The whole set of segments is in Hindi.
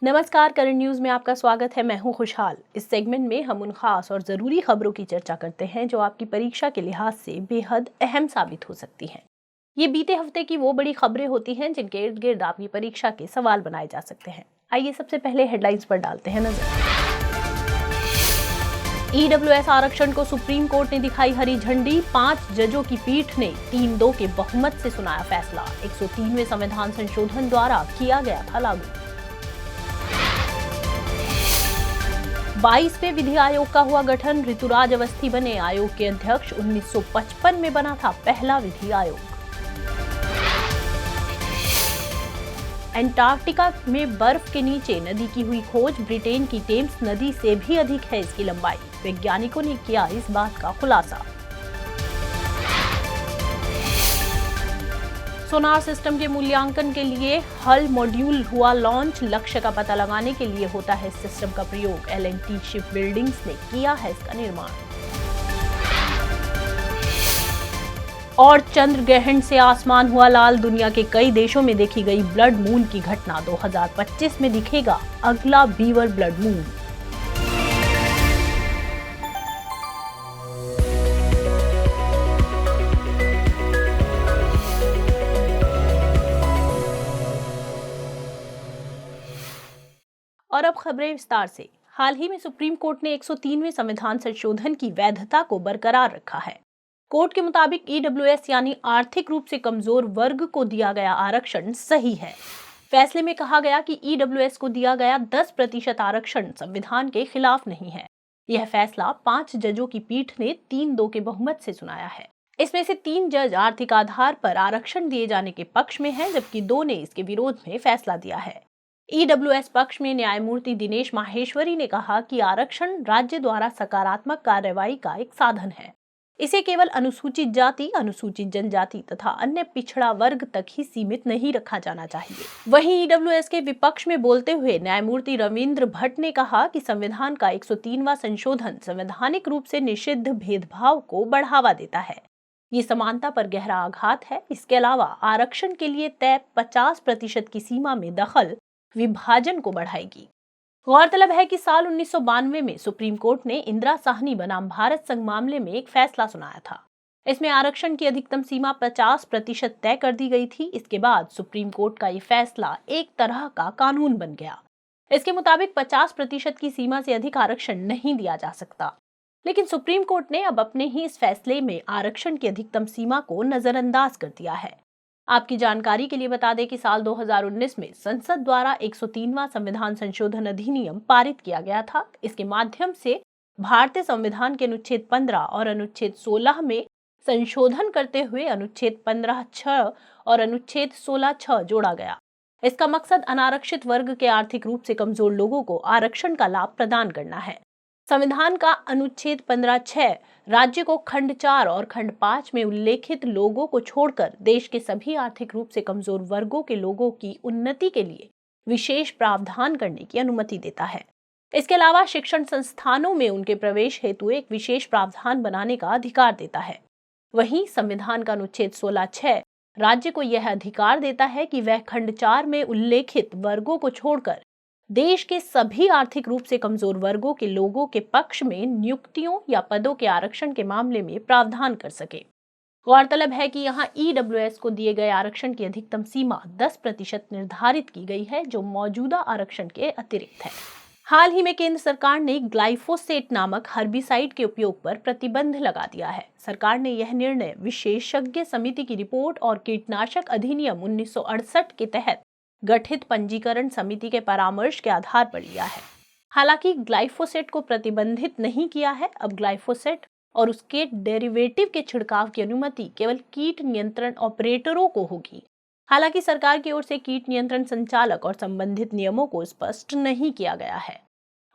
नमस्कार, करंट न्यूज में आपका स्वागत है। मैं हूं खुशहाल। इस सेगमेंट में हम उन खास और जरूरी खबरों की चर्चा करते हैं जो आपकी परीक्षा के लिहाज से बेहद अहम साबित हो सकती हैं। ये बीते हफ्ते की वो बड़ी खबरें होती हैं जिनके इर्द गिर्द आपकी परीक्षा के सवाल बनाए जा सकते हैं। आइए सबसे पहले हेडलाइंस पर डालते हैं नजर। ईडब्ल्यूएस आरक्षण को सुप्रीम कोर्ट ने दिखाई हरी झंडी। 5 जजों की पीठ ने 3-2 के बहुमत से सुनाया फैसला। 103वें संविधान संशोधन द्वारा किया गया था लागू। 22वें विधि आयोग का हुआ गठन। ऋतुराज अवस्थी बने आयोग के अध्यक्ष। 1955 में बना था पहला विधि आयोग। अंटार्कटिका में बर्फ के नीचे नदी की हुई खोज। ब्रिटेन की टेम्स नदी से भी अधिक है इसकी लंबाई। वैज्ञानिकों ने किया इस बात का खुलासा। सोनार सिस्टम के मूल्यांकन के लिए हल मॉड्यूल हुआ लॉन्च। लक्ष्य का पता लगाने के लिए होता है इस सिस्टम का प्रयोग। L&T शिप बिल्डिंग्स ने किया है इसका निर्माण। और चंद्र ग्रहण से आसमान हुआ लाल। दुनिया के कई देशों में देखी गई ब्लड मून की घटना। 2025 में दिखेगा अगला बीवर ब्लड मून। और अब खबरें विस्तार से। हाल ही में सुप्रीम कोर्ट ने 103वें संविधान संशोधन की वैधता को बरकरार रखा है। कोर्ट के मुताबिक ईडब्ल्यूएस यानी आर्थिक रूप से कमजोर वर्ग को दिया गया आरक्षण सही है। फैसले में कहा गया कि ईडब्ल्यूएस को दिया गया 10% आरक्षण संविधान के खिलाफ नहीं है। यह फैसला 5 जजों की पीठ ने 3-2 के बहुमत से सुनाया है। इसमें से 3 जज आर्थिक आधार पर आरक्षण दिए जाने के पक्ष में हैं, जबकि 2 ने इसके विरोध में फैसला दिया है। ईडब्ल्यूएस पक्ष में न्यायमूर्ति दिनेश माहेश्वरी ने कहा कि आरक्षण राज्य द्वारा सकारात्मक कार्रवाई का एक साधन है। इसे केवल अनुसूचित जाति, अनुसूचित जनजाति तथा अन्य पिछड़ा वर्ग तक ही सीमित नहीं रखा जाना चाहिए। वहीं ईडब्ल्यूएस के विपक्ष में बोलते हुए न्यायमूर्ति रविंद्र भट्ट ने कहा कि संविधान का 103वां संशोधन संवैधानिक रूप से निषिद्ध भेदभाव को बढ़ावा देता है। ये समानता पर गहरा आघात है। इसके अलावा आरक्षण के लिए तय 50% की सीमा में दखल विभाजन को बढ़ाएगी। गौरतलब है कि साल 1992 में सुप्रीम कोर्ट ने इंदिरा साहनी बनाम भारत संघ मामले में एक फैसला सुनाया था। इसमें आरक्षण की अधिकतम सीमा 50% तय कर दी गई थी। इसके बाद सुप्रीम कोर्ट का ये फैसला एक तरह का कानून बन गया। इसके मुताबिक 50% की सीमा से अधिक आरक्षण नहीं दिया जा सकता। लेकिन सुप्रीम कोर्ट ने अब अपने ही इस फैसले में आरक्षण की अधिकतम सीमा को नजरअंदाज कर दिया है। आपकी जानकारी के लिए बता दें कि साल 2019 में संसद द्वारा 103वां संविधान संशोधन अधिनियम पारित किया गया था। इसके माध्यम से भारतीय संविधान के अनुच्छेद 15 और अनुच्छेद 16 में संशोधन करते हुए अनुच्छेद 15(6) और अनुच्छेद 16(6) जोड़ा गया। इसका मकसद अनारक्षित वर्ग के आर्थिक रूप से कमजोर लोगों को आरक्षण का लाभ प्रदान करना है। संविधान का अनुच्छेद 15(6) राज्य को खंड 4 और खंड 5 में उल्लेखित लोगों को छोड़कर देश के सभी आर्थिक रूप से कमजोर वर्गों के लोगों की उन्नति के लिए विशेष प्रावधान करने की अनुमति देता है। इसके अलावा शिक्षण संस्थानों में उनके प्रवेश हेतु एक विशेष प्रावधान बनाने का अधिकार देता है। वहीं संविधान का अनुच्छेद 16(6) राज्य को यह अधिकार देता है कि वह खंड 4 में उल्लेखित वर्गों को छोड़कर देश के सभी आर्थिक रूप से कमजोर वर्गों के लोगों के पक्ष में नियुक्तियों या पदों के आरक्षण के मामले में प्रावधान कर सके। गौरतलब है कि यहाँ ईडब्ल्यूएस को दिए गए आरक्षण की अधिकतम सीमा 10% निर्धारित की गई है, जो मौजूदा आरक्षण के अतिरिक्त है। हाल ही में केंद्र सरकार ने ग्लाइफोसेट नामक हर्बिसाइड के उपयोग पर प्रतिबंध लगा दिया है। सरकार ने यह निर्णय विशेषज्ञ समिति की रिपोर्ट और कीटनाशक अधिनियम 1968 के तहत गठित पंजीकरण समिति के परामर्श के आधार पर लिया है। हालांकि ग्लाइफोसेट को प्रतिबंधित नहीं किया है। अब ग्लाइफोसेट और उसके डेरिवेटिव के छिड़काव की अनुमति केवल कीट नियंत्रण ऑपरेटरों को होगी। हालांकि सरकार की ओर से कीट नियंत्रण संचालक और संबंधित नियमों को स्पष्ट नहीं किया गया है।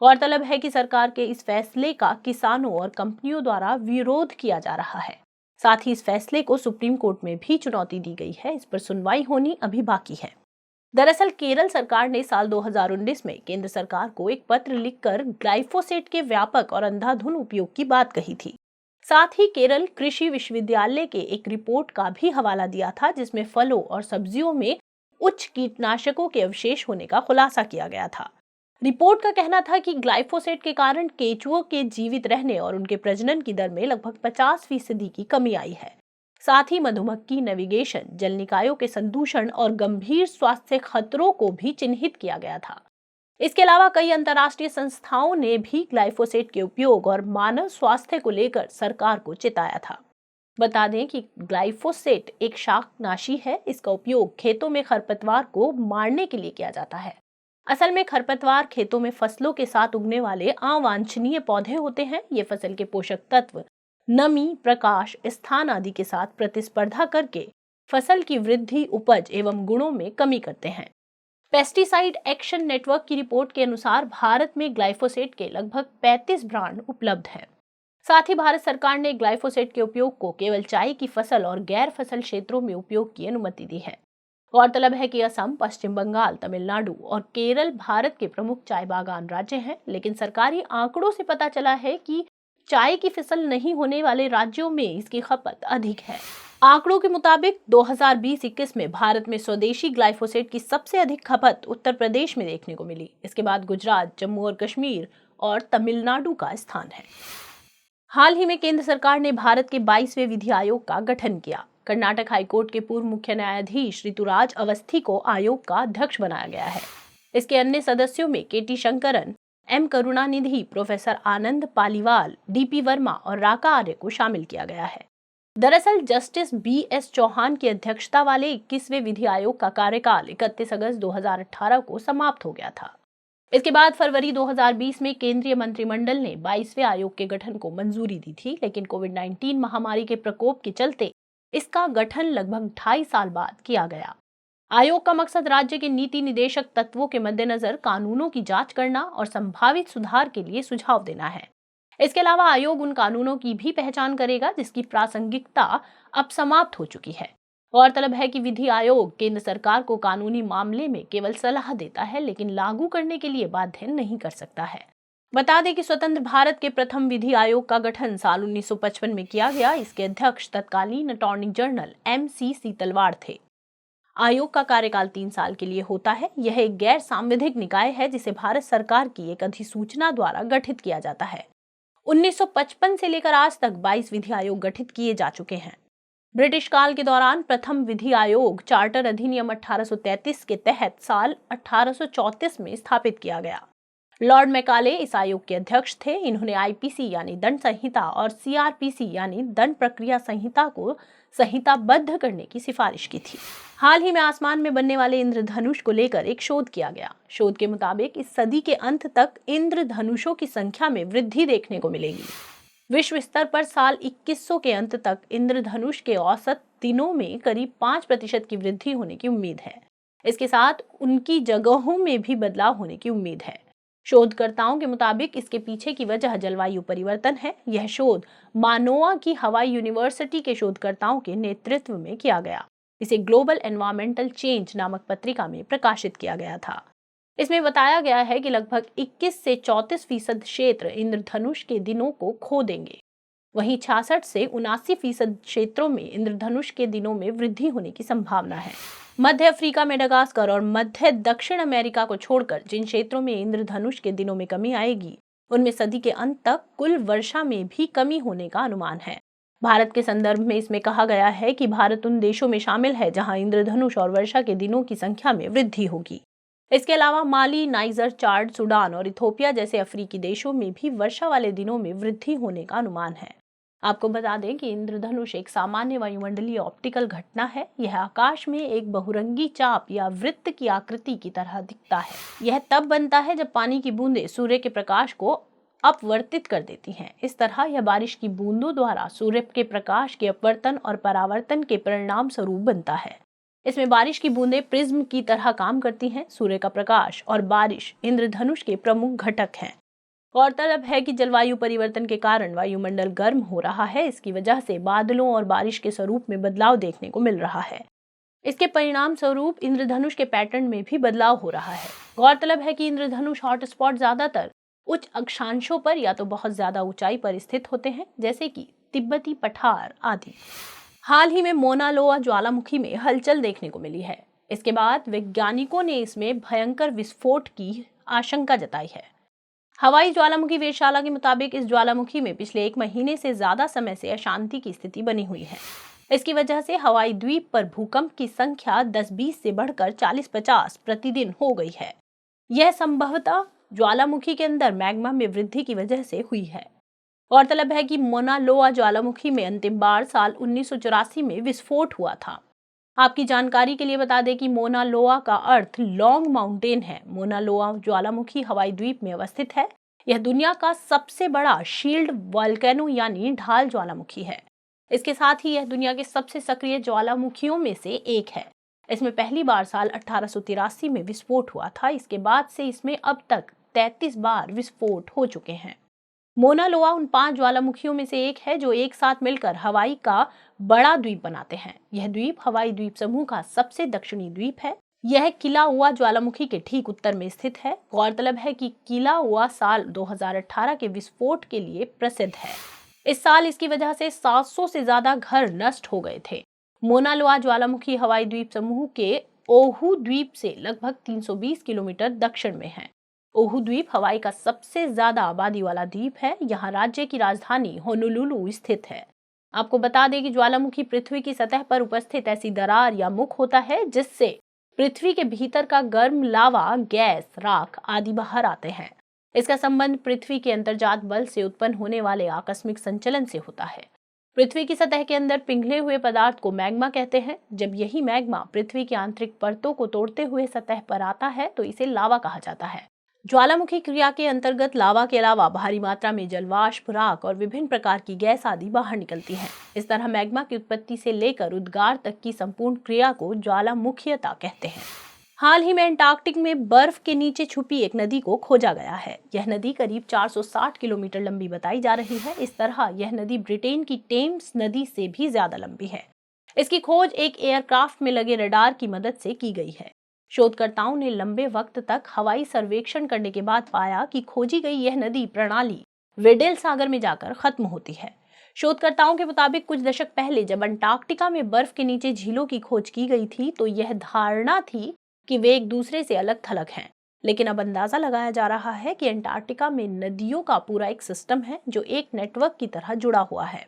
गौरतलब है कि सरकार के इस फैसले का किसानों और कंपनियों द्वारा विरोध किया जा रहा है। साथ ही इस फैसले को सुप्रीम कोर्ट में भी चुनौती दी गई है। इस पर सुनवाई होनी अभी बाकी है। दरअसल केरल सरकार ने साल 2019 में केंद्र सरकार को एक पत्र लिखकर ग्लाइफोसेट के व्यापक और अंधाधुंध उपयोग की बात कही थी। साथ ही केरल कृषि विश्वविद्यालय के एक रिपोर्ट का भी हवाला दिया था, जिसमें फलों और सब्जियों में उच्च कीटनाशकों के अवशेष होने का खुलासा किया गया था। रिपोर्ट का कहना था कि ग्लाइफोसेट के कारण केंचुओं के जीवित रहने और उनके प्रजनन की दर में लगभग 50% की कमी आई है। साथ ही मधुमक्खी नेविगेशन, जल निकायों के संदूषण और गंभीर स्वास्थ्य खतरों को भी चिन्हित किया गया था। इसके अलावा कई अंतर्राष्ट्रीय संस्थाओं ने भी ग्लाइफोसेट के उपयोग और मानव स्वास्थ्य को लेकर सरकार को चेताया था। बता दें कि ग्लाइफोसेट एक शाकनाशी है। इसका उपयोग खेतों में खरपतवार को मारने के लिए किया जाता है। असल में खरपतवार खेतों में फसलों के साथ उगने वाले अवांछनीय पौधे होते हैं। ये फसल के पोषक तत्व, नमी, प्रकाश, स्थान आदि के साथ प्रतिस्पर्धा करके फसल की वृद्धि, उपज एवं गुणों में कमी करते हैं। पेस्टिसाइड एक्शन नेटवर्क की रिपोर्ट के अनुसार भारत में ग्लाइफोसेट के लगभग 35 ब्रांड उपलब्ध हैं। साथ ही भारत सरकार ने ग्लाइफोसेट के उपयोग को केवल चाय की फसल और गैर फसल क्षेत्रों में उपयोग की अनुमति दी है। गौरतलब है कि असम, पश्चिम बंगाल, तमिलनाडु और केरल भारत के प्रमुख चाय बागान राज्य हैं, लेकिन सरकारी आंकड़ों से पता चला है कि चाय की फसल नहीं होने वाले राज्यों में इसकी खपत अधिक है। आंकड़ों के मुताबिक 2020-21 में भारत में स्वदेशी ग्लाइफोसेट की सबसे अधिक खपत उत्तर प्रदेश में देखने को मिली। इसके बाद गुजरात, जम्मू और कश्मीर और तमिलनाडु का स्थान है। हाल ही में केंद्र सरकार ने भारत के 22वें विधि आयोग का गठन किया। कर्नाटक हाईकोर्ट के पूर्व मुख्य न्यायाधीश ऋतुराज अवस्थी को आयोग का अध्यक्ष बनाया गया है। इसके अन्य सदस्यों में केटी शंकरन, एम करुणानिधि, प्रोफेसर आनंद पालीवाल, डीपी वर्मा और राका आर्य को शामिल किया गया है। दरअसल जस्टिस BS चौहान की अध्यक्षता वाले 21वें विधि आयोग का कार्यकाल 31 अगस्त 2018 को समाप्त हो गया था। इसके बाद फरवरी 2020 में केंद्रीय मंत्रिमंडल ने 22वें आयोग के गठन को मंजूरी दी थी, लेकिन कोविड-19 महामारी के प्रकोप के चलते इसका गठन लगभग 2.5 साल बाद किया गया। आयोग का मकसद राज्य के नीति निदेशक तत्वों के मद्देनजर कानूनों की जांच करना और संभावित सुधार के लिए सुझाव देना है। इसके अलावा आयोग उन कानूनों की भी पहचान करेगा जिसकी प्रासंगिकता अब समाप्त हो चुकी है। गौरतलब है कि विधि आयोग केंद्र सरकार को कानूनी मामले में केवल सलाह देता है, लेकिन लागू करने के लिए बाध्य नहीं कर सकता है। बता दें कि स्वतंत्र भारत के प्रथम विधि आयोग का गठन साल 1955 में किया गया। इसके अध्यक्ष तत्कालीन अटॉर्नी जनरल MC सीतलवाड़ थे। आयोग का कार्यकाल 3 साल के लिए होता है। यह एक गैर सांविधिक निकाय है जिसे भारत सरकार की एक अधिसूचना द्वारा गठित किया जाता है। 1955 से लेकर आज तक 22 विधि आयोग गठित किए जा चुके हैं। ब्रिटिश काल के दौरान प्रथम विधि आयोग चार्टर अधिनियम 1833 के तहत साल 1834 में स्थापित किया गया। लॉर्ड मैकाले इस आयोग के अध्यक्ष थे। इन्होंने IPC यानी दंड संहिता और CRPC यानी दंड प्रक्रिया संहिता को संहिताबद्ध करने की सिफारिश की थी। हाल ही में आसमान में बनने वाले इंद्रधनुष को लेकर एक शोध किया गया। शोध के मुताबिक इस सदी के अंत तक इंद्रधनुषों की संख्या में वृद्धि देखने को मिलेगी। विश्व स्तर पर साल 2100 के अंत तक इंद्रधनुष के औसत दिनों में करीब 5% की वृद्धि होने की उम्मीद है। इसके साथ उनकी जगहों में भी बदलाव होने की उम्मीद है। शोधकर्ताओं के मुताबिक इसके पीछे की वजह जलवायु परिवर्तन है। यह शोध मानोआ की हवाई यूनिवर्सिटी के शोधकर्ताओं के नेतृत्व में किया गया। इसे ग्लोबल एनवायरमेंटल चेंज नामक पत्रिका में प्रकाशित किया गया था। इसमें बताया गया है कि लगभग 21 से 34% क्षेत्र इंद्रधनुष के दिनों को खो देंगे। वहीं 66 से 79% क्षेत्रों में इंद्रधनुष के दिनों में वृद्धि होने की संभावना है। मध्य अफ्रीका, मेडागास्कर और मध्य दक्षिण अमेरिका को छोड़कर जिन क्षेत्रों में इंद्रधनुष के दिनों में कमी आएगी, उनमें सदी के अंत तक कुल वर्षा में भी कमी होने का अनुमान है। भारत के संदर्भ में इसमें कहा गया है कि भारत उन देशों में शामिल है जहां इंद्रधनुष और वर्षा के दिनों की संख्या में वृद्धि होगी। इसके अलावा माली, नाइजर, चाड, सूडान और इथोपिया जैसे अफ्रीकी देशों में भी वर्षा वाले दिनों में वृद्धि होने का अनुमान है। आपको बता दें कि इंद्रधनुष एक सामान्य वायुमंडलीय ऑप्टिकल घटना है। यह आकाश में एक बहुरंगी चाप या वृत्त की आकृति की तरह दिखता है। यह तब बनता है जब पानी की बूंदें सूर्य के प्रकाश को अपवर्तित कर देती हैं। इस तरह यह बारिश की बूंदों द्वारा सूर्य के प्रकाश के अपवर्तन और परावर्तन के परिणाम स्वरूप बनता है। इसमें बारिश की बूंदें प्रिज्म की तरह काम करती हैं। सूर्य का प्रकाश और बारिश इंद्रधनुष के प्रमुख घटक हैं। गौरतलब है कि जलवायु परिवर्तन के कारण वायुमंडल गर्म हो रहा है। इसकी वजह से बादलों और बारिश के स्वरूप में बदलाव देखने को मिल रहा है। इसके परिणाम स्वरूप इंद्रधनुष के पैटर्न में भी बदलाव हो रहा है। गौरतलब है कि इंद्रधनुष हॉटस्पॉट ज्यादातर उच्च अक्षांशों पर या तो बहुत ज्यादा ऊंचाई पर स्थित होते हैं, जैसे कि तिब्बती पठार आदि। हाल ही में मोना लोआ ज्वालामुखी में हलचल देखने को मिली है। इसके बाद वैज्ञानिकों ने इसमें भयंकर विस्फोट की आशंका जताई है। हवाई ज्वालामुखी वेधशाला के मुताबिक इस ज्वालामुखी में पिछले 1 महीने से ज्यादा समय से अशांति की स्थिति बनी हुई है। इसकी वजह से हवाई द्वीप पर भूकंप की संख्या 10-20 से बढ़कर 40-50 प्रतिदिन हो गई है। यह संभवतः ज्वालामुखी के अंदर मैग्मा में वृद्धि की वजह से हुई है। गौरतलब है कि मोना लोआ ज्वालामुखी में अंतिम बार साल 1984 में विस्फोट हुआ था। आपकी जानकारी के लिए बता दें कि मोना लोआ का अर्थ लॉन्ग माउंटेन है। मोना लोआ ज्वालामुखी हवाई द्वीप में अवस्थित है। यह दुनिया का सबसे बड़ा शील्ड वोल्केनो यानी ढाल ज्वालामुखी है। इसके साथ ही यह दुनिया के सबसे सक्रिय ज्वालामुखियों में से एक है। इसमें पहली बार साल 1883 में विस्फोट हुआ था। इसके बाद से इसमें अब तक 33 बार विस्फोट हो चुके हैं। मोना लोआ उन 5 ज्वालामुखियों में से एक है जो एक साथ मिलकर हवाई का बड़ा द्वीप बनाते हैं। यह द्वीप हवाई द्वीप समूह का सबसे दक्षिणी द्वीप है। यह किलाउआ ज्वालामुखी के ठीक उत्तर में स्थित है। गौरतलब है कि किलाउआ साल 2018 के विस्फोट के लिए प्रसिद्ध है। इस साल इसकी वजह से 700 से ज्यादा घर नष्ट हो गए थे। मोना लोआ ज्वालामुखी हवाई द्वीप समूह के ओहू द्वीप से लगभग 320 किलोमीटर दक्षिण में है। ओहू द्वीप हवाई का सबसे ज्यादा आबादी वाला द्वीप है। यहाँ राज्य की राजधानी होनोलुलु स्थित है। आपको बता दें कि ज्वालामुखी पृथ्वी की सतह पर उपस्थित ऐसी दरार या मुख होता है जिससे पृथ्वी के भीतर का गर्म लावा, गैस, राख आदि बाहर आते हैं। इसका संबंध पृथ्वी के अंतर्जात बल से उत्पन्न होने वाले आकस्मिक संचलन से होता है। पृथ्वी की सतह के अंदर पिघले हुए पदार्थ को मैग्मा कहते हैं। जब यही मैग्मा पृथ्वी की आंतरिक परतों को तोड़ते हुए सतह पर आता है तो इसे लावा कहा जाता है। ज्वालामुखी क्रिया के अंतर्गत लावा के अलावा भारी मात्रा में जलवाष्प, राख और विभिन्न प्रकार की गैस आदि बाहर निकलती है। इस तरह मैग्मा की उत्पत्ति से लेकर उद्गार तक की संपूर्ण क्रिया को ज्वालामुखीयता कहते हैं। हाल ही में अंटार्कटिक में बर्फ के नीचे छुपी एक नदी को खोजा गया है। यह नदी करीब 460 किलोमीटर लंबी बताई जा रही है। इस तरह यह नदी ब्रिटेन की टेम्स नदी से भी ज्यादा लंबी है। इसकी खोज एक एयरक्राफ्ट में लगे रडार की मदद से की गई है। शोधकर्ताओं ने लंबे वक्त तक हवाई सर्वेक्षण करने के बाद पाया कि खोजी गई यह नदी प्रणाली वेडेल सागर में जाकर खत्म होती है। शोधकर्ताओं के मुताबिक कुछ दशक पहले जब अंटार्कटिका में बर्फ के नीचे झीलों की खोज की गई थी तो यह धारणा थी कि वे एक दूसरे से अलग थलग हैं। लेकिन अब अंदाजा लगाया जा रहा है कि अंटार्कटिका में नदियों का पूरा एक सिस्टम है जो एक नेटवर्क की तरह जुड़ा हुआ है।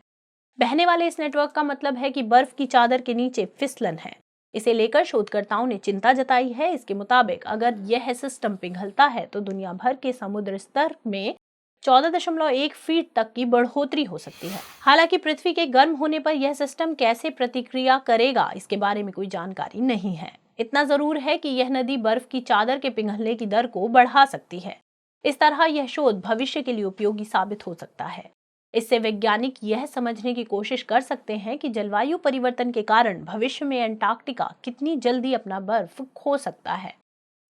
बहने वाले इस नेटवर्क का मतलब है कि बर्फ की चादर के नीचे फिसलन है। इसे लेकर शोधकर्ताओं ने चिंता जताई है। इसके मुताबिक अगर यह सिस्टम पिघलता है तो दुनिया भर के समुद्र स्तर में 14.1 फीट तक की बढ़ोतरी हो सकती है। हालांकि पृथ्वी के गर्म होने पर यह सिस्टम कैसे प्रतिक्रिया करेगा इसके बारे में कोई जानकारी नहीं है। इतना जरूर है कि यह नदी बर्फ की चादर के पिघलने की दर को बढ़ा सकती है। इस तरह यह शोध भविष्य के लिए उपयोगी साबित हो सकता है। इससे वैज्ञानिक यह समझने की कोशिश कर सकते हैं कि जलवायु परिवर्तन के कारण भविष्य में अंटार्कटिका कितनी जल्दी अपना बर्फ खो सकता है।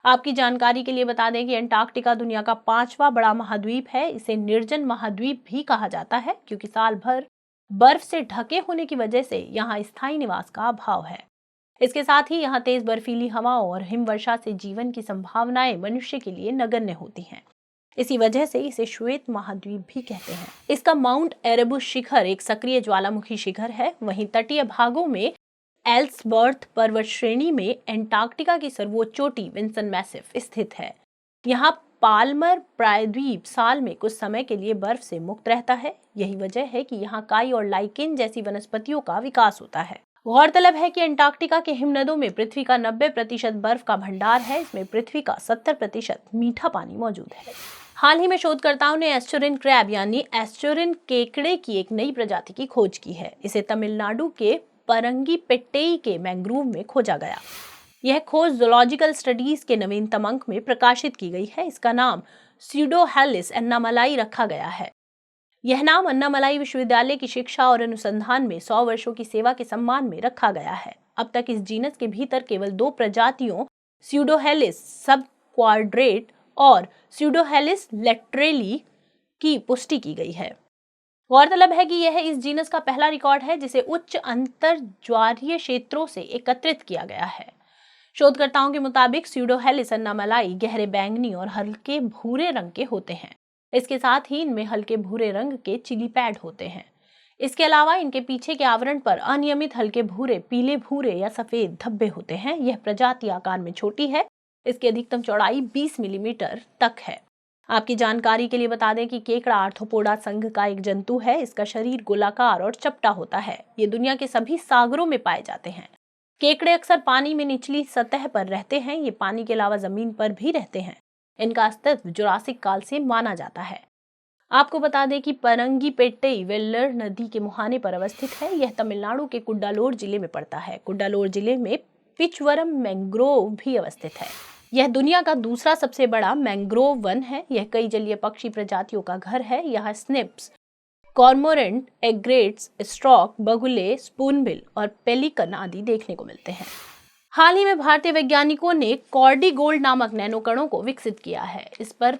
आपकी जानकारी के लिए बता दें कि अंटार्कटिका दुनिया का 5वां बड़ा महाद्वीप है। इसे निर्जन महाद्वीप भी कहा जाता है क्योंकि साल भर बर्फ से ढके होने की वजह से यहाँ स्थायी निवास का अभाव है। इसके साथ ही यहाँ तेज बर्फीली हवाओं और हिमवर्षा से जीवन की संभावनाएं मनुष्य के लिए नगण्य होती हैं। इसी वजह से इसे श्वेत महाद्वीप भी कहते हैं। इसका माउंट एरेबस शिखर एक सक्रिय ज्वालामुखी शिखर है। वहीं तटीय भागों में एल्सबर्थ पर्वत श्रेणी में एंटार्कटिका की सर्वोच्च चोटी विंसन मैसिफ स्थित है। यहाँ पाल्मर प्रायद्वीप साल में कुछ समय के लिए बर्फ से मुक्त रहता है। यही वजह है कि यहाँ काई और लाइकेन जैसी वनस्पतियों का विकास होता है। गौरतलब है कि अंटार्कटिका के हिमनदों में पृथ्वी का 90% बर्फ का भंडार है। इसमें पृथ्वी का 70% मीठा पानी मौजूद है। हाल ही में शोधकर्ताओं ने एस्चुरिन क्रैब यानी एस्चुरिन केकड़े की एक नई प्रजाति की खोज की है। इसे तमिलनाडु के परंगीपेट्टेई के मैंग्रोव में खोजा गया। यह खोज जूलॉजिकल स्टडीज के नवीनतम अंक में प्रकाशित की गई है। इसका नाम स्यूडोहेलिस अन्नामलाई रखा गया है। यह नाम अन्नामलाई विश्वविद्यालय की शिक्षा और अनुसंधान में 100 वर्षों की सेवा के सम्मान में रखा गया है। अब तक इस जीनस के भीतर केवल 2 प्रजातियों स्यूडोहेलिस सब क्वाड्रेट और स्यूडोहेलिस लेट्रेली की पुष्टि की गई है। गौरतलब है कि यह इस जीनस का पहला रिकॉर्ड है जिसे उच्च अंतर्ज्वारीय क्षेत्रों से एकत्रित किया गया है। शोधकर्ताओं के मुताबिक स्यूडोहेलिस अन्नामलाई गहरे बैंगनी और हल्के भूरे रंग के होते हैं। इसके साथ ही इनमें हल्के भूरे रंग के चिली पैड होते हैं। इसके अलावा इनके पीछे के आवरण पर अनियमित हल्के भूरे, पीले भूरे या सफेद धब्बे होते हैं। यह प्रजाति आकार में छोटी है इसकी अधिकतम चौड़ाई 20 मिलीमीटर तक है। आपकी जानकारी के लिए बता दें कि केकड़ा आर्थ्रोपोडा संघ का एक जंतु है। इसका शरीर गोलाकार और चपटा होता है। ये दुनिया के सभी सागरों में पाए जाते हैं। केकड़े अक्सर पानी में निचली सतह पर रहते हैं। ये पानी के अलावा जमीन पर भी रहते हैं। इनका अस्तित्व जुरासिक काल से माना जाता है। आपको बता दें कि परंगीपेट्टई वेल्लर नदी के मुहाने पर अवस्थित है। यह तमिलनाडु के कुड्डालोर जिले में पड़ता है। कुड्डालोर जिले में पिचवरम मैंग्रोव भी अवस्थित है। यह दुनिया का दूसरा सबसे बड़ा मैंग्रोव वन है। यह कई जलीय पक्षी प्रजातियों का घर है। यहाँ स्निप्स, कॉर्मोरेंट, एग्रेट्स, स्ट्रॉक, बगुले, स्पूनबिल और पेलिकन आदि देखने को मिलते हैं। हाल ही में भारतीय वैज्ञानिकों ने कॉर्डिगोल्ड नामक नैनोकणों को विकसित किया है। इस पर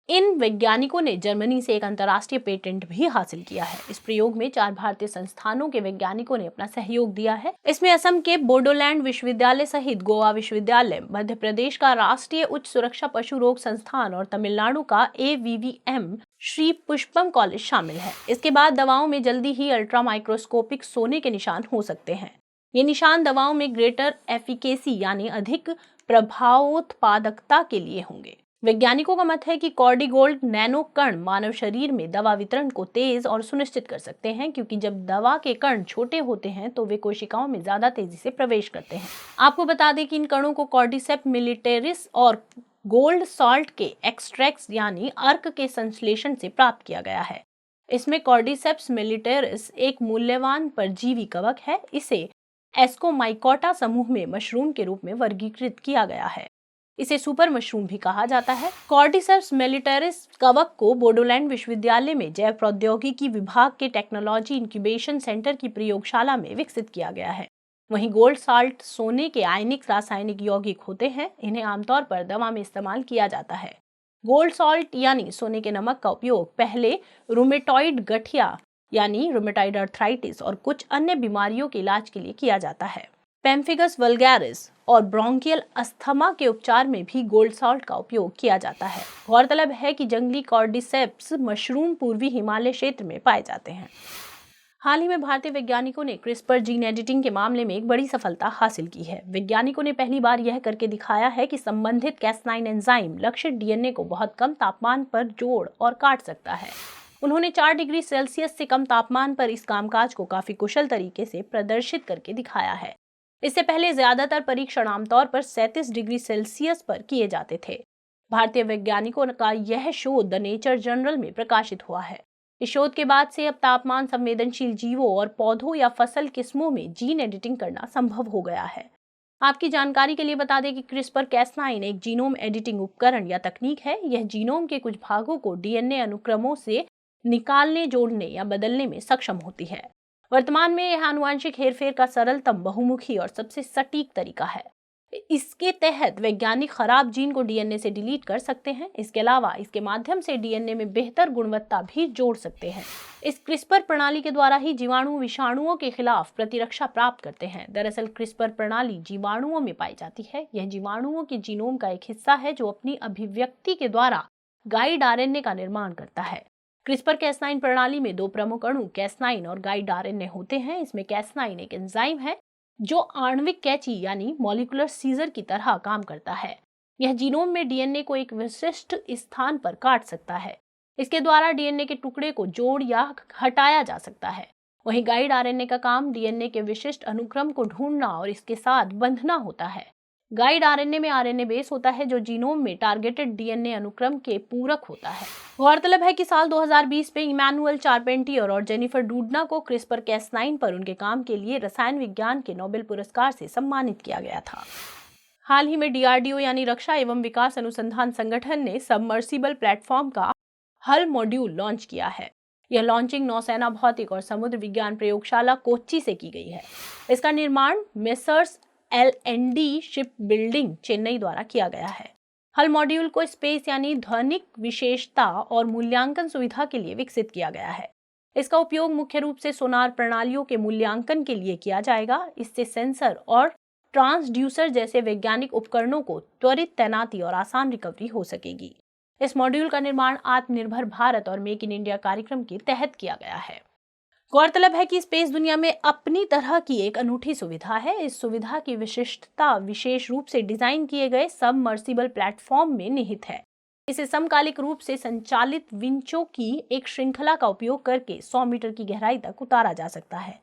इन वैज्ञानिकों ने जर्मनी से एक अंतर्राष्ट्रीय पेटेंट भी हासिल किया है। इस प्रयोग में 4 भारतीय संस्थानों के वैज्ञानिकों ने अपना सहयोग दिया है। इसमें असम के बोडोलैंड विश्वविद्यालय सहित गोवा विश्वविद्यालय, मध्य प्रदेश का राष्ट्रीय उच्च सुरक्षा पशु रोग संस्थान और तमिलनाडु का AVVM श्री पुष्पम कॉलेज शामिल है। इसके बाद दवाओं में जल्दी ही अल्ट्रा माइक्रोस्कोपिक सोने के निशान हो सकते हैं। ये निशान दवाओं में ग्रेटर एफिकेसी यानी अधिक प्रभावोत्पादकता के लिए होंगे। वैज्ञानिकों का मत है कि कॉर्डिगोल्ड नैनो कण मानव शरीर में दवा वितरण को तेज और सुनिश्चित कर सकते हैं, क्योंकि जब दवा के कण छोटे होते हैं तो वे कोशिकाओं में ज्यादा तेजी से प्रवेश करते हैं। आपको बता दें कि इन कणों को कॉर्डिसेप्स मिलिटेरिस और गोल्ड सॉल्ट के एक्सट्रैक्ट्स यानी अर्क के संश्लेषण से प्राप्त किया गया है। इसमें कॉर्डिसेप्स मिलिटेरिस एक मूल्यवान परजीवी कवक है। इसे एस्कोमाइकोटा समूह में मशरूम के रूप में वर्गीकृत किया गया है। इसे सुपर मशरूम भी कहा जाता है। कॉर्डिसेप्स मिलिटेरिस कवक को बोडोलैंड विश्वविद्यालय में जैव प्रौद्योगिकी विभाग के टेक्नोलॉजी इंक्यूबेशन सेंटर की प्रयोगशाला में विकसित किया गया है। वहीं गोल्ड साल्ट सोने के आयनिक रासायनिक यौगिक होते हैं। इन्हें आमतौर पर दवा में इस्तेमाल किया जाता है। गोल्ड साल्ट यानी सोने के नमक का उपयोग पहले रूमेटॉइड गठिया यानी रूमेटॉइड अर्थराइटिस और कुछ अन्य बीमारियों के इलाज के लिए किया जाता है। पेम्फिगस वल्गैरिस और ब्रोंकियल अस्थमा के उपचार में भी गोल्ड सॉल्ट का उपयोग किया जाता है। गौरतलब है कि जंगली कॉर्डिसेप्स मशरूम पूर्वी हिमालय क्षेत्र में पाए जाते हैं। हाल ही में भारतीय वैज्ञानिकों ने क्रिस्पर जीन एडिटिंग के मामले में एक बड़ी सफलता हासिल की है। वैज्ञानिकों ने पहली बार यह करके दिखाया है कि संबंधित Cas9 एंजाइम लक्षित DNA को बहुत कम तापमान पर जोड़ और काट सकता है। उन्होंने 4 डिग्री सेल्सियस से कम तापमान पर इस कामकाज को काफी कुशल तरीके से प्रदर्शित करके दिखाया है। इससे पहले ज्यादातर परीक्षण आमतौर पर 37 डिग्री सेल्सियस पर किए जाते थे। भारतीय वैज्ञानिकों का यह शोध द नेचर जर्नल में प्रकाशित हुआ है। इस शोध के बाद से अब तापमान संवेदनशील जीवों और पौधों या फसल किस्मों में जीन एडिटिंग करना संभव हो गया है। आपकी जानकारी के लिए बता दें कि क्रिस्पर Cas9 एक जीनोम एडिटिंग उपकरण या तकनीक है। यह जीनोम के कुछ भागों को DNA अनुक्रमों से निकालने, जोड़ने या बदलने में सक्षम होती है। वर्तमान में यह आनुवंशिक हेरफेर का सरलतम, बहुमुखी और सबसे सटीक तरीका है। इसके तहत वैज्ञानिक खराब जीन को DNA से डिलीट कर सकते हैं। इसके अलावा इसके माध्यम से DNA में बेहतर गुणवत्ता भी जोड़ सकते हैं। इस क्रिस्पर प्रणाली के द्वारा ही जीवाणु विषाणुओं के खिलाफ प्रतिरक्षा प्राप्त करते हैं। दरअसल क्रिस्पर प्रणाली जीवाणुओं में पाई जाती है। यह जीवाणुओं के जीनोम का एक हिस्सा है जो अपनी अभिव्यक्ति के द्वारा गाइड RNA का निर्माण करता है। क्रिस्पर Cas9 प्रणाली में 2 प्रमुख अणु Cas9 और गाइड RNA होते हैं। इसमें Cas9 एक एंजाइम है जो आणविक कैंची यानी मॉलिक्यूलर सीजर की तरह काम करता है। यह जीनोम में DNA को एक विशिष्ट स्थान पर काट सकता है। इसके द्वारा DNA के टुकड़े को जोड़ या हटाया जा सकता है। वहीं गाइड RNA का काम DNA के विशिष्ट अनुक्रम को ढूंढना और इसके साथ बंधना होता है। गाइड RNA में RNA बेस होता है जो जीनोम में टारगेटेड DNA अनुक्रम के पूरक होता है। गौरतलब है कि साल 2020 में इमैनुअल चारपेंटियर और जेनिफर डूडना को क्रिस्पर Cas9 पर उनके काम के लिए रसायन विज्ञान के नोबेल पुरस्कार से सम्मानित किया गया था। हाल ही में DRDO यानी रक्षा एवं विकास अनुसंधान संगठन ने सबमर्सिबल प्लेटफॉर्म का हल मॉड्यूल लॉन्च किया है। यह लॉन्चिंग नौसेना भौतिक और समुद्र विज्ञान प्रयोगशाला कोच्चि से की गई है। इसका निर्माण messrs L&D ship building Chennai द्वारा किया गया है। हल मॉड्यूल को स्पेस यानी ध्वनिक विशेषता और मूल्यांकन सुविधा के लिए विकसित किया गया है। इसका उपयोग मुख्य रूप से सोनार प्रणालियों के मूल्यांकन के लिए किया जाएगा। इससे सेंसर और ट्रांसड्यूसर जैसे वैज्ञानिक उपकरणों को त्वरित तैनाती और आसान रिकवरी हो सकेगी। इस मॉड्यूल का निर्माण आत्मनिर्भर भारत और मेक इन इंडिया कार्यक्रम के तहत किया गया है। गौरतलब है कि स्पेस दुनिया में अपनी तरह की एक अनूठी सुविधा है। इस सुविधा की विशिष्टता विशेष रूप से डिजाइन किए गए सबमर्सिबल प्लेटफॉर्म में निहित है। इसे समकालिक रूप से संचालित विंचों की एक श्रृंखला का उपयोग करके 100 मीटर की गहराई तक उतारा जा सकता है।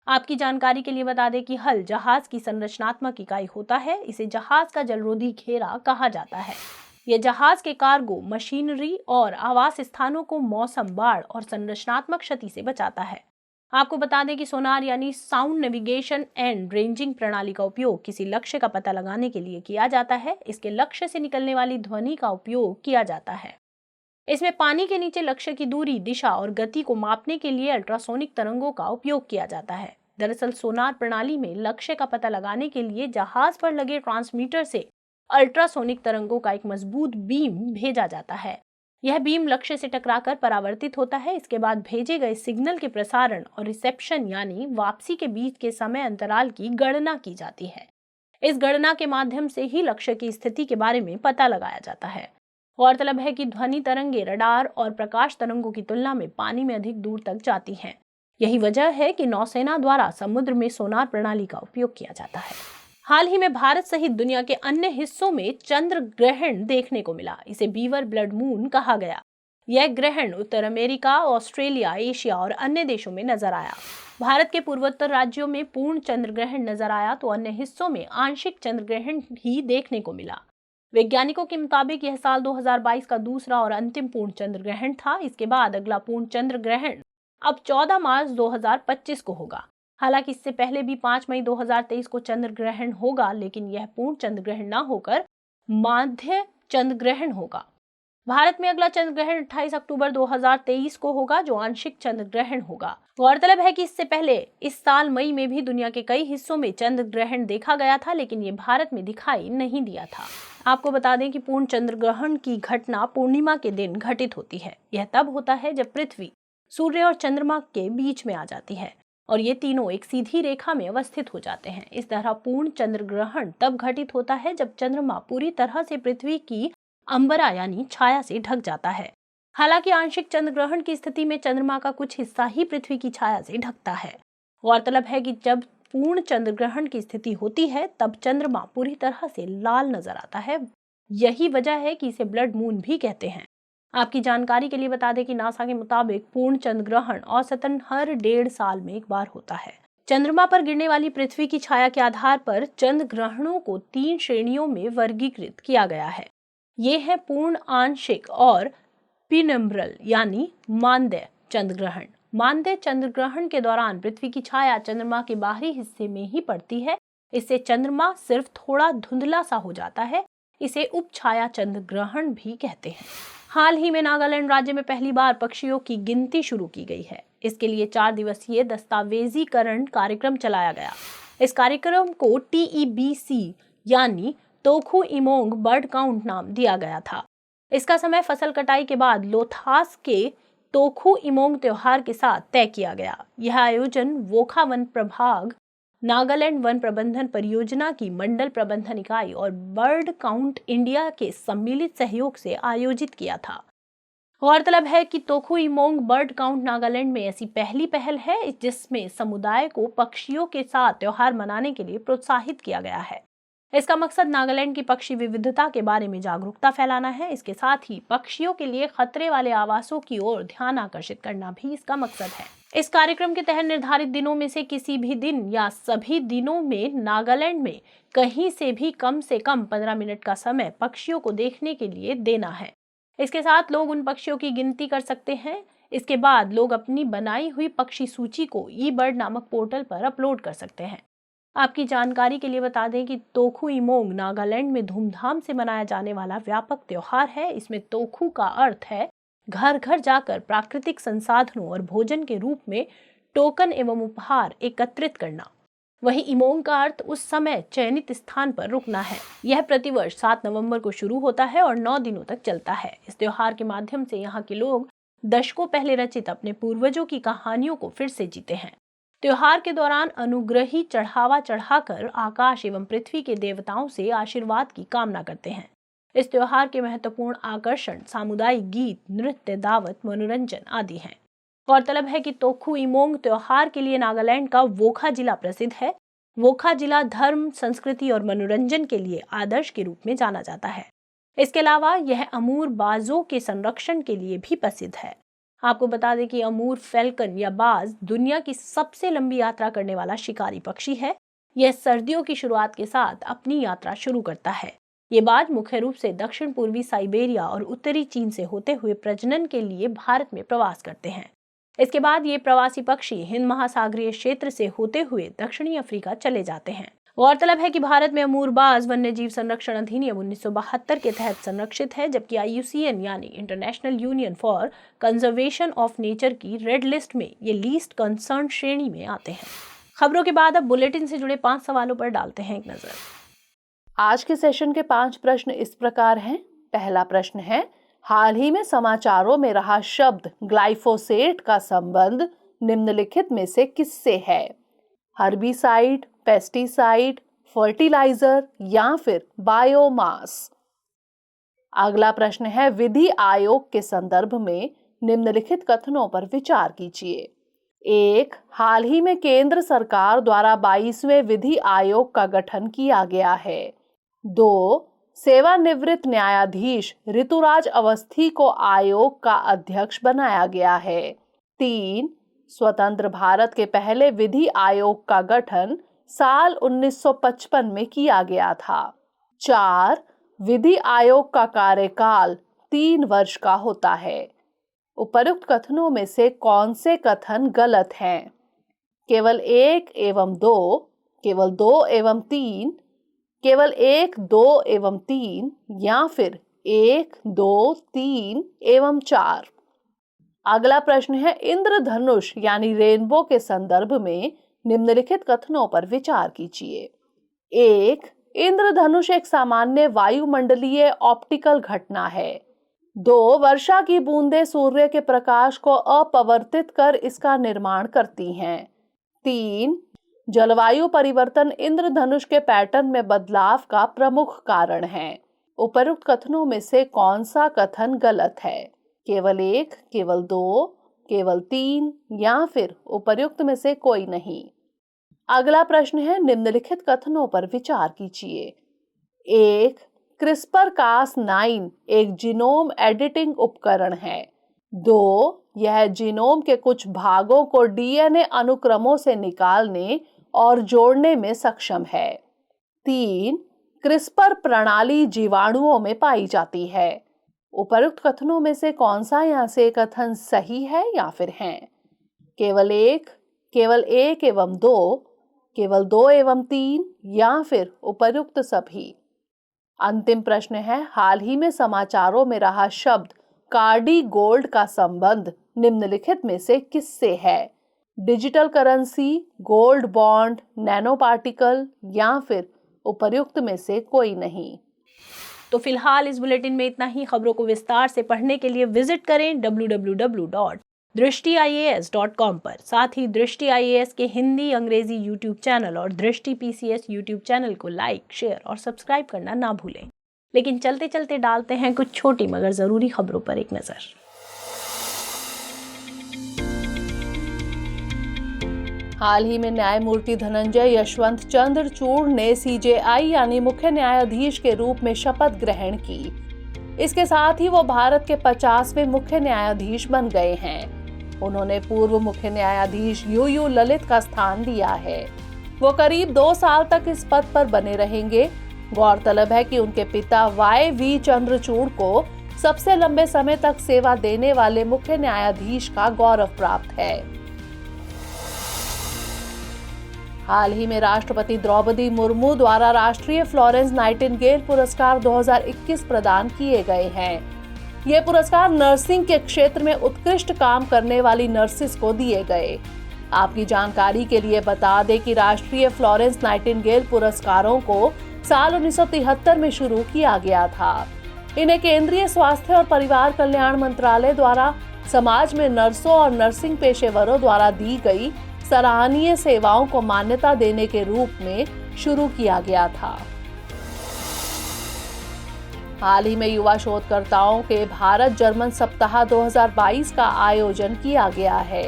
आपकी जानकारी के लिए बता दें कि हल जहाज की संरचनात्मक इकाई होता है। इसे जहाज का जलरोधी घेरा कहा जाता है। यह जहाज के कार्गो, मशीनरी और आवास स्थानों को मौसम, बाढ़ और संरचनात्मक क्षति से बचाता है। आपको बता दें कि सोनार यानी साउंड नेविगेशन एंड रेंजिंग प्रणाली का उपयोग किसी लक्ष्य का पता लगाने के लिए किया जाता है। इसके लक्ष्य से निकलने वाली ध्वनि का उपयोग किया जाता है। इसमें पानी के नीचे लक्ष्य की दूरी, दिशा और गति को मापने के लिए अल्ट्रासोनिक तरंगों का उपयोग किया जाता है। दरअसल सोनार प्रणाली में लक्ष्य का पता लगाने के लिए जहाज पर लगे ट्रांसमीटर से अल्ट्रासोनिक तरंगों का एक मजबूत बीम भेजा जाता है। यह बीम लक्ष्य से टकराकर परावर्तित होता है। इसके बाद भेजे गए सिग्नल के प्रसारण और रिसेप्शन यानी वापसी के बीच के समय अंतराल की गणना की जाती है। इस गणना के माध्यम से ही लक्ष्य की स्थिति के बारे में पता लगाया जाता है। गौरतलब है कि ध्वनि तरंगे रडार और प्रकाश तरंगों की तुलना में पानी में अधिक दूर तक जाती हैं। यही वजह है कि नौसेना द्वारा समुद्र में सोनार प्रणाली का उपयोग किया जाता है। हाल ही में भारत सहित दुनिया के अन्य हिस्सों में चंद्र ग्रहण देखने को मिला। इसे बीवर ब्लड मून कहा गया। यह ग्रहण उत्तर अमेरिका, ऑस्ट्रेलिया, एशिया और अन्य देशों में नजर आया। भारत के पूर्वोत्तर राज्यों में पूर्ण चंद्र ग्रहण नजर आया तो अन्य हिस्सों में आंशिक चंद्र ग्रहण ही देखने को मिला। वैज्ञानिकों के मुताबिक यह साल 2022 का दूसरा और अंतिम पूर्ण चंद्र ग्रहण था। इसके बाद अगला पूर्ण चंद्र ग्रहण अब 14 मार्च 2025 को होगा। हालांकि इससे पहले भी 5 मई 2023 को चंद्र ग्रहण होगा, लेकिन यह पूर्ण चंद्र ग्रहण न होकर माध्य चंद्र ग्रहण होगा। भारत में अगला चंद्र ग्रहण 28 अक्टूबर 2023 को होगा, जो आंशिक चंद्र ग्रहण होगा। गौरतलब है कि इससे पहले इस साल मई में भी दुनिया के कई हिस्सों में चंद्र ग्रहण देखा गया था, लेकिन ये भारत में दिखाई नहीं दिया था। आपको बता दें कि पूर्ण चंद्र ग्रहण की घटना पूर्णिमा के दिन घटित होती है। यह तब होता है जब पृथ्वी सूर्य और चंद्रमा के बीच में आ जाती है और ये तीनों एक सीधी रेखा में अवस्थित हो जाते हैं। इस तरह पूर्ण चंद्र ग्रहण तब घटित होता है जब चंद्रमा पूरी तरह से पृथ्वी की अंबरा यानी छाया से ढक जाता है। हालांकि आंशिक चंद्र ग्रहण की स्थिति में चंद्रमा का कुछ हिस्सा ही पृथ्वी की छाया से ढकता है। गौरतलब है कि जब पूर्ण चंद्र ग्रहण की स्थिति होती है तब चंद्रमा पूरी तरह से लाल नजर आता है। यही वजह है कि इसे ब्लड मून भी कहते हैं। आपकी जानकारी के लिए बता दें कि नासा के मुताबिक पूर्ण चंद्र ग्रहण औसतन हर 1.5 साल में एक बार होता है। चंद्रमा पर गिरने वाली पृथ्वी की छाया के आधार पर चंद्र ग्रहणों को 3 श्रेणियों में वर्गीकृत किया गया है। ये है पूर्ण, आंशिक और पिनम्ब्रल यानी मानदेय चंद्र ग्रहण। मानदेय चंद्र ग्रहण के दौरान पृथ्वी की छाया चंद्रमा के बाहरी हिस्से में ही पड़ती है। इससे चंद्रमा सिर्फ थोड़ा धुंधला सा हो जाता है। इसे उपछाया चंद्र ग्रहण भी कहते हैं। हाल ही में नागालैंड राज्य में पहली बार पक्षियों की गिनती शुरू की गई है। इसके लिए 4 दिवसीय दस्तावेजीकरण कार्यक्रम चलाया गया। इस कार्यक्रम को TEBC यानी तोखु इमोंग बर्ड काउंट नाम दिया गया था। इसका समय फसल कटाई के बाद लोथास के तोखु इमोंग त्योहार के साथ तय किया गया। यह आयोजन वोखा वन प्रभाग, नागालैंड वन प्रबंधन परियोजना की मंडल प्रबंधन इकाई और बर्ड काउंट इंडिया के सम्मिलित सहयोग से आयोजित किया था। गौरतलब है कि तोखु इमोंग बर्ड काउंट नागालैंड में ऐसी पहली पहल है जिसमें समुदाय को पक्षियों के साथ त्योहार मनाने के लिए प्रोत्साहित किया गया है। इसका मकसद नागालैंड की पक्षी विविधता के बारे में जागरूकता फैलाना है। इसके साथ ही पक्षियों के लिए खतरे वाले आवासों की ओर ध्यान आकर्षित करना भी इसका मकसद है। इस कार्यक्रम के तहत निर्धारित दिनों में से किसी भी दिन या सभी दिनों में नागालैंड में कहीं से भी कम 15 मिनट का समय पक्षियों को देखने के लिए देना है। इसके साथ लोग उन पक्षियों की गिनती कर सकते हैं। इसके बाद लोग अपनी बनाई हुई पक्षी सूची को ई-बर्ड नामक पोर्टल पर अपलोड कर सकते हैं। आपकी जानकारी के लिए बता दें कि तोखु इमोंग नागालैंड में धूमधाम से मनाया जाने वाला व्यापक त्योहार है। इसमें तोखु का अर्थ है घर घर जाकर प्राकृतिक संसाधनों और भोजन के रूप में टोकन एवं उपहार एकत्रित करना। वहीं इमोंग का अर्थ उस समय चयनित स्थान पर रुकना है। यह प्रतिवर्ष 7 नवंबर को शुरू होता है और 9 दिनों तक चलता है। इस त्योहार के माध्यम से यहाँ के लोग दशकों पहले रचित अपने पूर्वजों की कहानियों को फिर से जीते हैं। त्योहार के दौरान अनुग्रही चढ़ावा चढ़ाकर आकाश एवं पृथ्वी के देवताओं से आशीर्वाद की कामना करते हैं। इस त्योहार के महत्वपूर्ण आकर्षण सामुदायिक गीत, नृत्य, दावत, मनोरंजन आदि हैं। गौरतलब है कि तोखु इमोंग त्योहार के लिए नागालैंड का वोखा जिला प्रसिद्ध है। वोखा जिला धर्म, संस्कृति और मनोरंजन के लिए आदर्श के रूप में जाना जाता है। इसके अलावा यह अमूर बाजों के संरक्षण के लिए भी प्रसिद्ध है। आपको बता दें कि अमूर फैल्कन या बाज दुनिया की सबसे लंबी यात्रा करने वाला शिकारी पक्षी है। यह सर्दियों की शुरुआत के साथ अपनी यात्रा शुरू करता है। ये बाज मुख्य रूप से दक्षिण पूर्वी साइबेरिया और उत्तरी चीन से होते हुए प्रजनन के लिए भारत में प्रवास करते हैं। इसके बाद ये प्रवासी पक्षी हिंद महासागरीय क्षेत्र से होते हुए दक्षिणी अफ्रीका चले जाते हैं। गौरतलब है कि भारत में अमूर बाज वन्य जीव संरक्षण अधिनियम 1972 के तहत संरक्षित है, जबकि IUCN यानी international union for conservation of nature की रेड लिस्ट में ये लीस्ट कंसर्न श्रेणी में आते हैं। खबरों के बाद अब बुलेटिन से जुड़े 5 सवालों पर डालते हैं एक नजर। आज के सेशन के 5 प्रश्न इस प्रकार हैं। पहला प्रश्न है, हाल ही में समाचारों में रहा शब्द ग्लाइफोसेट का संबंध निम्नलिखित में से किससे है? हर्बिसाइड, पेस्टिसाइड, फर्टिलाइजर या फिर बायोमास? अगला प्रश्न है, विधि आयोग के संदर्भ में निम्नलिखित कथनों पर विचार कीजिए। 1. हाल ही में केंद्र सरकार द्वारा 22वें विधि आयोग का गठन किया गया है। 2. सेवानिवृत्त न्यायाधीश ऋतुराज अवस्थी को आयोग का अध्यक्ष बनाया गया है। 3. स्वतंत्र भारत के पहले विधि आयोग का गठन साल 1955 में किया गया था। 4. विधि आयोग का कार्यकाल 3 वर्ष का होता है। उपर्युक्त कथनों में से कौन से कथन गलत हैं? केवल 1 एवं 2, केवल 2 एवं 3, केवल 1, 2 एवं 3 या फिर 1, 2, 3 एवं 4? अगला प्रश्न है, इंद्रधनुष यानी रेनबो के संदर्भ में निम्नलिखित कथनों पर विचार कीजिए। 1. इंद्रधनुष एक सामान्य वायुमंडलीय ऑप्टिकल घटना है। 2. वर्षा की बूंदें सूर्य के प्रकाश को अपवर्तित कर इसका निर्माण करती हैं। 3. जलवायु परिवर्तन इंद्रधनुष के पैटर्न में बदलाव का प्रमुख कारण है। उपर्युक्त कथनों में से कौन सा कथन गलत है? केवल 1, केवल 2, केवल 3 या फिर उपर्युक्त में से कोई नहीं? अगला प्रश्न है, निम्नलिखित कथनों पर विचार कीजिए। 1. क्रिस्पर-कास9 एक जीनोम एडिटिंग उपकरण है। 2. यह जीनोम के कुछ भागों को DNA अनुक्रमों से निकालने और जोड़ने में सक्षम है। 3. क्रिस्पर प्रणाली जीवाणुओं में पाई जाती है। उपर्युक्त कथनों में से कौन सा यहाँ से कथन सही है या फिर हैं? केवल 1, केवल 1 एवं 2, केवल 2 एवं 3 या फिर उपर्युक्त सभी? अंतिम प्रश्न है, हाल ही में समाचारों में रहा शब्द कार्डी गोल्ड का संबंध निम्नलिखित में से किससे है? Digital currency, gold bond, nano particle या फिर उपर्युक्त में से कोई नहीं? तो फिलहाल इस बुलेटिन में इतना ही। खबरों को विस्तार से पढ़ने के लिए विजिट करें www.drishtiias.com पर। साथ ही दृष्टि IAS के हिंदी अंग्रेजी यूट्यूब चैनल और दृष्टि PCS यूट्यूब चैनल को लाइक, शेयर और सब्सक्राइब करना ना भूलें। लेकिन चलते चलते डालते हैं कुछ छोटी मगर जरूरी खबरों पर एक नजर। हाल ही में न्यायमूर्ति धनंजय यशवंत चंद्रचूड़ ने CJI यानी मुख्य न्यायाधीश के रूप में शपथ ग्रहण की। इसके साथ ही वो भारत के 50वें मुख्य न्यायाधीश बन गए हैं। उन्होंने पूर्व मुख्य न्यायाधीश UU ललित का स्थान लिया है। वो करीब 2 साल तक इस पद पर बने रहेंगे। गौरतलब है कि उनके पिता YV चंद्रचूड़ को सबसे लंबे समय तक सेवा देने वाले मुख्य न्यायाधीश का गौरव प्राप्त है। हाल ही में राष्ट्रपति द्रौपदी मुर्मू द्वारा राष्ट्रीय फ्लोरेंस नाइटिंगेल पुरस्कार 2021 प्रदान किए गए हैं। ये पुरस्कार नर्सिंग के क्षेत्र में उत्कृष्ट काम करने वाली नर्सिस को दिए गए। आपकी जानकारी के लिए बता दें कि राष्ट्रीय फ्लोरेंस नाइटिंगेल पुरस्कारों को साल 1973 में शुरू किया गया था। इन्हें केंद्रीय स्वास्थ्य और परिवार कल्याण मंत्रालय द्वारा समाज में नर्सों और नर्सिंग पेशेवरों द्वारा दी गई सराहनीय सेवाओं को मान्यता देने के रूप में शुरू किया गया था। हाल ही में युवा शोधकर्ताओं के भारत जर्मन सप्ताह 2022 का आयोजन किया गया है।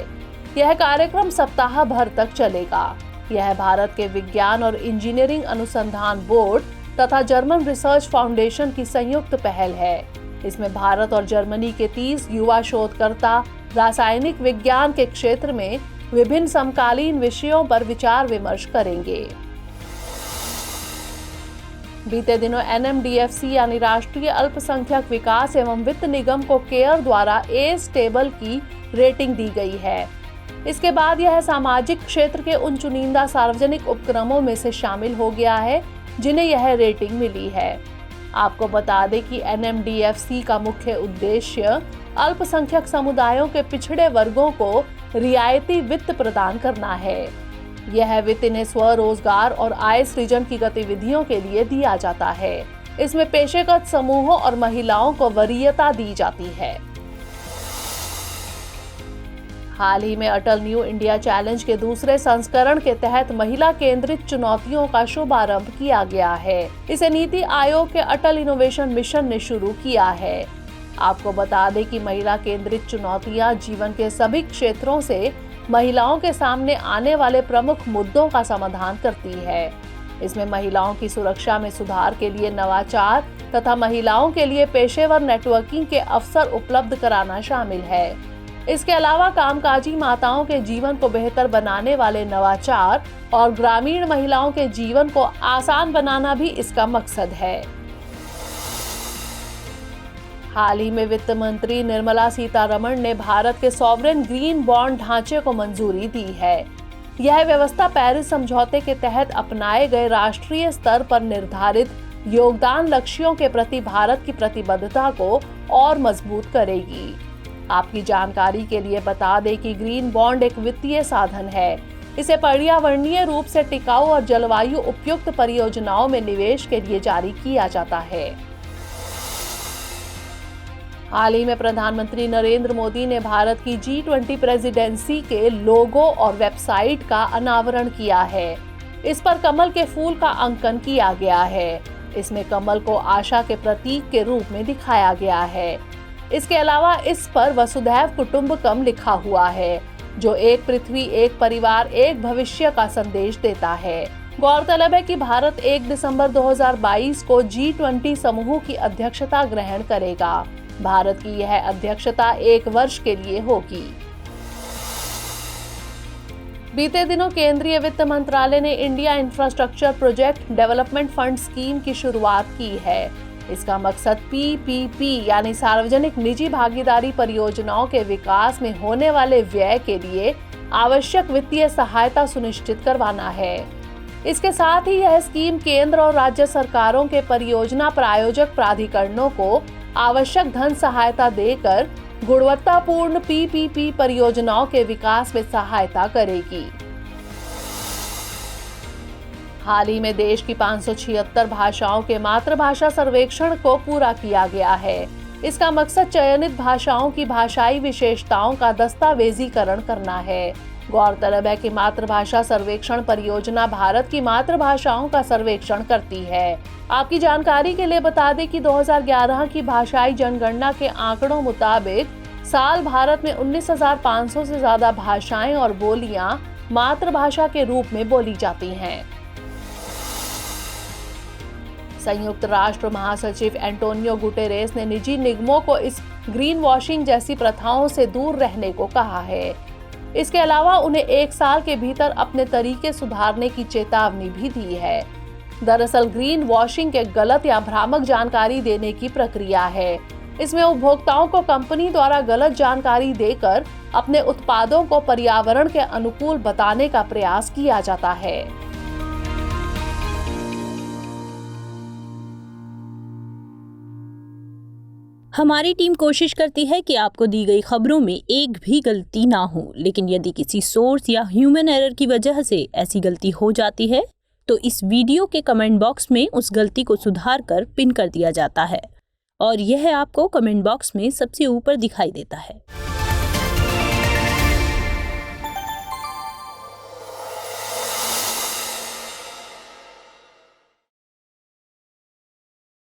यह कार्यक्रम सप्ताह भर तक चलेगा। यह भारत के विज्ञान और इंजीनियरिंग अनुसंधान बोर्ड तथा जर्मन रिसर्च फाउंडेशन की संयुक्त पहल है। इसमें भारत और जर्मनी के 30 युवा शोधकर्ता रासायनिक विज्ञान के क्षेत्र में विभिन्न समकालीन विषयों पर विचार विमर्श करेंगे। बीते दिनों NMDFC यानी राष्ट्रीय अल्पसंख्यक विकास एवं वित्त निगम को केयर द्वारा A स्टेबल की रेटिंग दी गई है। इसके बाद यह सामाजिक क्षेत्र के उन चुनिंदा सार्वजनिक उपक्रमों में से शामिल हो गया है जिन्हें यह रेटिंग मिली है। आपको बता दें कि NMDFC का मुख्य उद्देश्य अल्पसंख्यक समुदायों के पिछड़े वर्गों को रियायती वित्त प्रदान करना है। यह वित्त इन्हें स्वरोजगार और आय सृजन की गतिविधियों के लिए दिया जाता है। इसमें पेशेगत समूहों और महिलाओं को वरीयता दी जाती है। हाल ही में अटल न्यू इंडिया चैलेंज के दूसरे संस्करण के तहत महिला केंद्रित चुनौतियों का शुभारंभ किया गया है। इसे नीति आयोग के अटल इनोवेशन मिशन ने शुरू किया है। आपको बता दें कि महिला केंद्रित चुनौतियां जीवन के सभी क्षेत्रों से महिलाओं के सामने आने वाले प्रमुख मुद्दों का समाधान करती है। इसमें महिलाओं की सुरक्षा में सुधार के लिए नवाचार तथा महिलाओं के लिए पेशेवर नेटवर्किंग के अवसर उपलब्ध कराना शामिल है। इसके अलावा कामकाजी माताओं के जीवन को बेहतर बनाने वाले नवाचार और ग्रामीण महिलाओं के जीवन को आसान बनाना भी इसका मकसद है। हाल ही में वित्त मंत्री निर्मला सीतारमण ने भारत के सॉवरेन ग्रीन बॉन्ड ढांचे को मंजूरी दी है। यह व्यवस्था पेरिस समझौते के तहत अपनाए गए राष्ट्रीय स्तर पर निर्धारित योगदान लक्ष्यों के प्रति भारत की प्रतिबद्धता को और मजबूत करेगी। आपकी जानकारी के लिए बता दें कि ग्रीन बॉन्ड एक वित्तीय साधन है। इसे पर्यावरणीय रूप से टिकाऊ और जलवायु उपयुक्त परियोजनाओं में निवेश के लिए जारी किया जाता है। हाल ही में प्रधानमंत्री नरेंद्र मोदी ने भारत की G20 प्रेसिडेंसी के लोगो और वेबसाइट का अनावरण किया है। इस पर कमल के फूल का अंकन किया गया है। इसमें कमल को आशा के प्रतीक के रूप में दिखाया गया है। इसके अलावा इस पर वसुधैव कुटुंबकम लिखा हुआ है, जो एक पृथ्वी, एक परिवार, एक भविष्य का संदेश देता है। गौरतलब है कि भारत 1 दिसंबर 2022 को G20 समूह की अध्यक्षता ग्रहण करेगा। भारत की यह अध्यक्षता 1 वर्ष के लिए होगी। बीते दिनों केंद्रीय वित्त मंत्रालय ने India infrastructure project development fund scheme की शुरुआत की है। इसका मकसद PPP यानी सार्वजनिक निजी भागीदारी परियोजनाओं के विकास में होने वाले व्यय के लिए आवश्यक वित्तीय सहायता सुनिश्चित करवाना है। इसके साथ ही यह स्कीम केंद्र और राज्य सरकारों के परियोजना प्रायोजक प्राधिकरणों को आवश्यक धन सहायता देकर गुणवत्तापूर्ण PPP परियोजनाओं के विकास में सहायता करेगी। हाल ही में देश की 576 भाषाओं के मातृभाषा सर्वेक्षण को पूरा किया गया है। इसका मकसद चयनित भाषाओं की भाषाई विशेषताओं का दस्तावेजीकरण करना है। गौरतलब है कि मातृभाषा सर्वेक्षण परियोजना भारत की मातृभाषाओं का सर्वेक्षण करती है। आपकी जानकारी के लिए बता दें कि 2011 की भाषाई जनगणना के आंकड़ों मुताबिक साल भारत में 19,500 से ज्यादा भाषाएं और बोलियां मातृभाषा के रूप में बोली जाती हैं। संयुक्त राष्ट्र महासचिव एंटोनियो गुटेरेस ने निजी निगमों को इस ग्रीन वॉशिंग जैसी प्रथाओं से दूर रहने को कहा है। इसके अलावा उन्हें 1 साल के भीतर अपने तरीके सुधारने की चेतावनी भी दी है। दरअसल ग्रीन वॉशिंग के गलत या भ्रामक जानकारी देने की प्रक्रिया है। इसमें उपभोक्ताओं को कंपनी द्वारा गलत जानकारी देकर अपने उत्पादों को पर्यावरण के अनुकूल बताने का प्रयास किया जाता है। हमारी टीम कोशिश करती है कि आपको दी गई खबरों में एक भी गलती ना हो, लेकिन यदि किसी सोर्स या ह्यूमन एरर की वजह से ऐसी गलती हो जाती है तो इस वीडियो के कमेंट बॉक्स में उस गलती को सुधार कर पिन कर दिया जाता है और यह आपको कमेंट बॉक्स में सबसे ऊपर दिखाई देता है।